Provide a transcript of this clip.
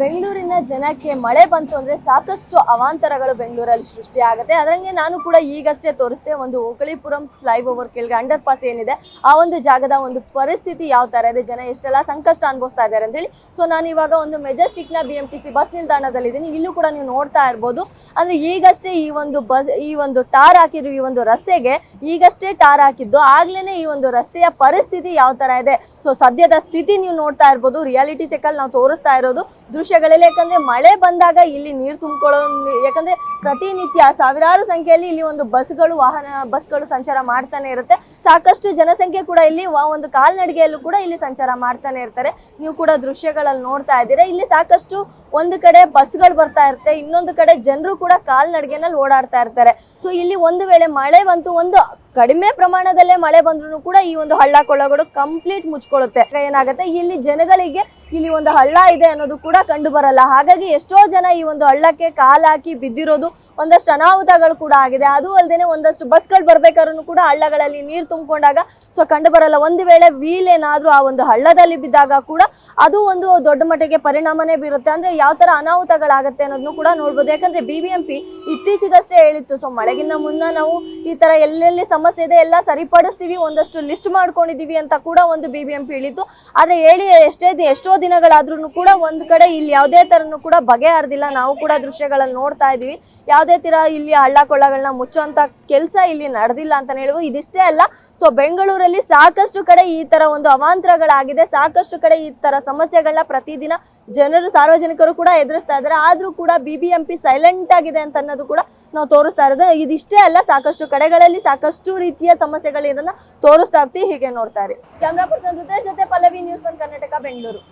ಬೆಂಗಳೂರಿನ ಜನಕ್ಕೆ ಮಳೆ ಬಂತು ಅಂದ್ರೆ ಸಾಕಷ್ಟು ಅವಾಂತರಗಳು ಬೆಂಗಳೂರಲ್ಲಿ ಸೃಷ್ಟಿ ಆಗುತ್ತೆ. ಅದರಂಗೆ ನಾನು ಕೂಡ ಈಗಷ್ಟೇ ತೋರಿಸ್ದೆ ಒಂದು ಓಕಳಿಪುರಂ ಫ್ಲೈಓವರ್ ಕೆಳಗೆ ಅಂಡರ್ ಪಾಸ್ ಏನಿದೆ ಆ ಒಂದು ಜಾಗದ ಒಂದು ಪರಿಸ್ಥಿತಿ ಯಾವ ತರ ಇದೆ, ಜನ ಎಷ್ಟೆಲ್ಲ ಸಂಕಷ್ಟ ಅನುಭವಿಸ್ತಾ ಇದ್ದಾರೆ ಅಂತ ಹೇಳಿ. ಸೊ ನಾನು ಇವಾಗ ಒಂದು ಮೆಜೆಸ್ಟಿಕ್ ನ BMTC ಬಸ್ ನಿಲ್ದಾಣದಲ್ಲಿ ಇದ್ದೀನಿ. ಇಲ್ಲೂ ಕೂಡ ನೀವು ನೋಡ್ತಾ ಇರ್ಬೋದು. ಅಂದ್ರೆ ಈಗಷ್ಟೇ ಈ ಒಂದು ಟಾರ್ ಹಾಕಿದ್ರು, ಈ ಒಂದು ರಸ್ತೆಗೆ ಈಗಷ್ಟೇ ಟಾರ್ ಹಾಕಿದ್ದು, ಆಗ್ಲೇನೆ ಈ ಒಂದು ರಸ್ತೆಯ ಪರಿಸ್ಥಿತಿ ಯಾವ ತರ ಇದೆ. ಸೊ ಸದ್ಯದ ಸ್ಥಿತಿ ನೀವು ನೋಡ್ತಾ ಇರ್ಬೋದು. ರಿಯಾಲಿಟಿ ಚೆಕ್ ಅಲ್ಲಿ ನಾವು ತೋರಿಸ್ತಾ ಇರೋದು ದೃಶ್ಯಗಳಲ್ಲಿ. ಯಾಕಂದ್ರೆ ಮಳೆ ಬಂದಾಗ ಇಲ್ಲಿ ನೀರು ತುಂಬಿಕೊಳ್ಳೋ, ಯಾಕಂದ್ರೆ ಪ್ರತಿನಿತ್ಯ ಸಾವಿರಾರು ಸಂಖ್ಯೆಯಲ್ಲಿ ಇಲ್ಲಿ ಒಂದು ಬಸ್ಗಳು ಸಂಚಾರ ಮಾಡ್ತಾನೆ ಇರುತ್ತೆ. ಸಾಕಷ್ಟು ಜನಸಂಖ್ಯೆ ಕೂಡ ಇಲ್ಲಿ ಒಂದು ಕಾಲ್ನಡಿಗೆಯಲ್ಲೂ ಕೂಡ ಇಲ್ಲಿ ಸಂಚಾರ ಮಾಡ್ತಾನೆ ಇರ್ತಾರೆ. ನೀವು ಕೂಡ ದೃಶ್ಯಗಳಲ್ಲಿ ನೋಡ್ತಾ ಇದ್ದೀರಾ. ಇಲ್ಲಿ ಸಾಕಷ್ಟು ಒಂದು ಕಡೆ ಬಸ್ಗಳು ಬರ್ತಾ ಇರುತ್ತೆ, ಇನ್ನೊಂದು ಕಡೆ ಜನರು ಕೂಡ ಕಾಲ್ನಡಿಗೆನಲ್ಲಿ ಓಡಾಡ್ತಾ ಇರ್ತಾರೆ. ಸೊ ಇಲ್ಲಿ ಒಂದು ವೇಳೆ ಮಳೆ ಬಂತು, ಒಂದು ಕಡಿಮೆ ಪ್ರಮಾಣದಲ್ಲೇ ಮಳೆ ಬಂದ್ರು ಕೂಡ ಈ ಒಂದು ಹಳ್ಳ ಕೊಳ್ಳಗಳು ಕಂಪ್ಲೀಟ್ ಮುಚ್ಕೊಳ್ಳುತ್ತೆ. ಏನಾಗುತ್ತೆ, ಇಲ್ಲಿ ಜನಗಳಿಗೆ ಇಲ್ಲಿ ಒಂದು ಹಳ್ಳ ಇದೆ ಅನ್ನೋದು ಕೂಡ ಕಂಡು ಬರಲ್ಲ. ಹಾಗಾಗಿ ಎಷ್ಟೋ ಜನ ಈ ಒಂದು ಹಳ್ಳಕ್ಕೆ ಕಾಲ್ ಹಾಕಿ ಬಿದ್ದಿರೋದು, ಒಂದಷ್ಟು ಅನಾಹುತಗಳು ಕೂಡ ಆಗಿದೆ. ಅದು ಅಲ್ಲದೆ ಒಂದಷ್ಟು ಬಸ್ಗಳು ಬರ್ಬೇಕಾದ್ರೂ ಕೂಡ ಹಳ್ಳಗಳಲ್ಲಿ ನೀರು ತುಂಬಿಕೊಂಡಾಗ ಸೊ ಕಂಡು ಬರಲ್ಲ. ಒಂದು ವೇಳೆ ವೀಲ್ ಏನಾದ್ರೂ ಆ ಒಂದು ಹಳ್ಳದಲ್ಲಿ ಬಿದ್ದಾಗ ಕೂಡ ಅದು ಒಂದು ದೊಡ್ಡ ಮಟ್ಟಿಗೆ ಪರಿಣಾಮನೇ ಬೀರುತ್ತೆ. ಅಂದ್ರೆ ಯಾವ ತರ ಅನಾಹುತಗಳಾಗತ್ತೆ ಅನ್ನೋದನ್ನು ಕೂಡ ನೋಡ್ಬೋದು. ಯಾಕಂದ್ರೆ BBMP ಇತ್ತೀಚೆಗಷ್ಟೇ ಹೇಳಿತ್ತು, ಸೊ ಮಳೆಗಿನ್ನ ಮುನ್ನ ನಾವು ಈ ತರ ಎಲ್ಲೆಲ್ಲಿ ಸಮಸ್ಯೆ ಇದೆ ಎಲ್ಲ ಸರಿಪಡಿಸ್ತೀವಿ, ಒಂದಷ್ಟು ಲಿಸ್ಟ್ ಮಾಡ್ಕೊಂಡಿದೀವಿ ಅಂತ ಕೂಡ ಒಂದು BBMP ಹೇಳಿತ್ತು. ಆದ್ರೆ ಹೇಳಿ ಎಷ್ಟೋ ದಿನಗಳಾದ್ರೂ ಕೂಡ ಒಂದ್ ಕಡೆ ಇಲ್ಲಿ ಯಾವುದೇ ತರನು ಕೂಡ ಬಗೆಹರಿದಿಲ್ಲ. ನಾವು ಕೂಡ ದೃಶ್ಯಗಳಲ್ಲಿ ನೋಡ್ತಾ ಇದೀವಿ. ಯಾವುದೇ ತರ ಇಲ್ಲಿ ಹಳ್ಳ ಕೊಳ್ಳಗಳನ್ನ ಮುಚ್ಚುವಂತ ಕೆಲಸ ಇಲ್ಲಿ ನಡೆದಿಲ್ಲ ಅಂತಾನೆ ಹೇಳ್ಬೋದು. ಇದಿಷ್ಟೇ ಅಲ್ಲ, ಸೊ ಬೆಂಗಳೂರಲ್ಲಿ ಸಾಕಷ್ಟು ಕಡೆ ಈ ತರ ಒಂದು ಅವಾಂತರಗಳಾಗಿದೆ. ಸಾಕಷ್ಟು ಕಡೆ ಈ ತರ ಸಮಸ್ಯೆಗಳನ್ನ ಪ್ರತಿದಿನ ಸಾರ್ವಜನಿಕರು ಕೂಡ ಎದುರಿಸ್ತಾ ಇದ್ದಾರೆ. ಆದ್ರೂ ಕೂಡ BBMP ಸೈಲೆಂಟ್ ಆಗಿದೆ ಅಂತ ಅನ್ನೋದು ಕೂಡ ನಾವು ತೋರಿಸ್ತಾ ಇರೋದು. ಇದಿಷ್ಟೇ ಅಲ್ಲ, ಸಾಕಷ್ಟು ಕಡೆಗಳಲ್ಲಿ ಸಾಕಷ್ಟು ರೀತಿಯ ಸಮಸ್ಯೆಗಳಿರೋದನ್ನ ತೋರಿಸ್ತಾ ಹೋಗ್ತೀವಿ. ಹೀಗೆ ನೋಡ್ತಾ ಇರಿ. ಕ್ಯಾಮ್ರಾ ಪರ್ಸನ್ ರುದ್ರೇಶ್ ಜೊತೆ ಪಲ್ಲವಿ, ನ್ಯೂಸ್ 1 ಕರ್ನಾಟಕ, ಬೆಂಗಳೂರು.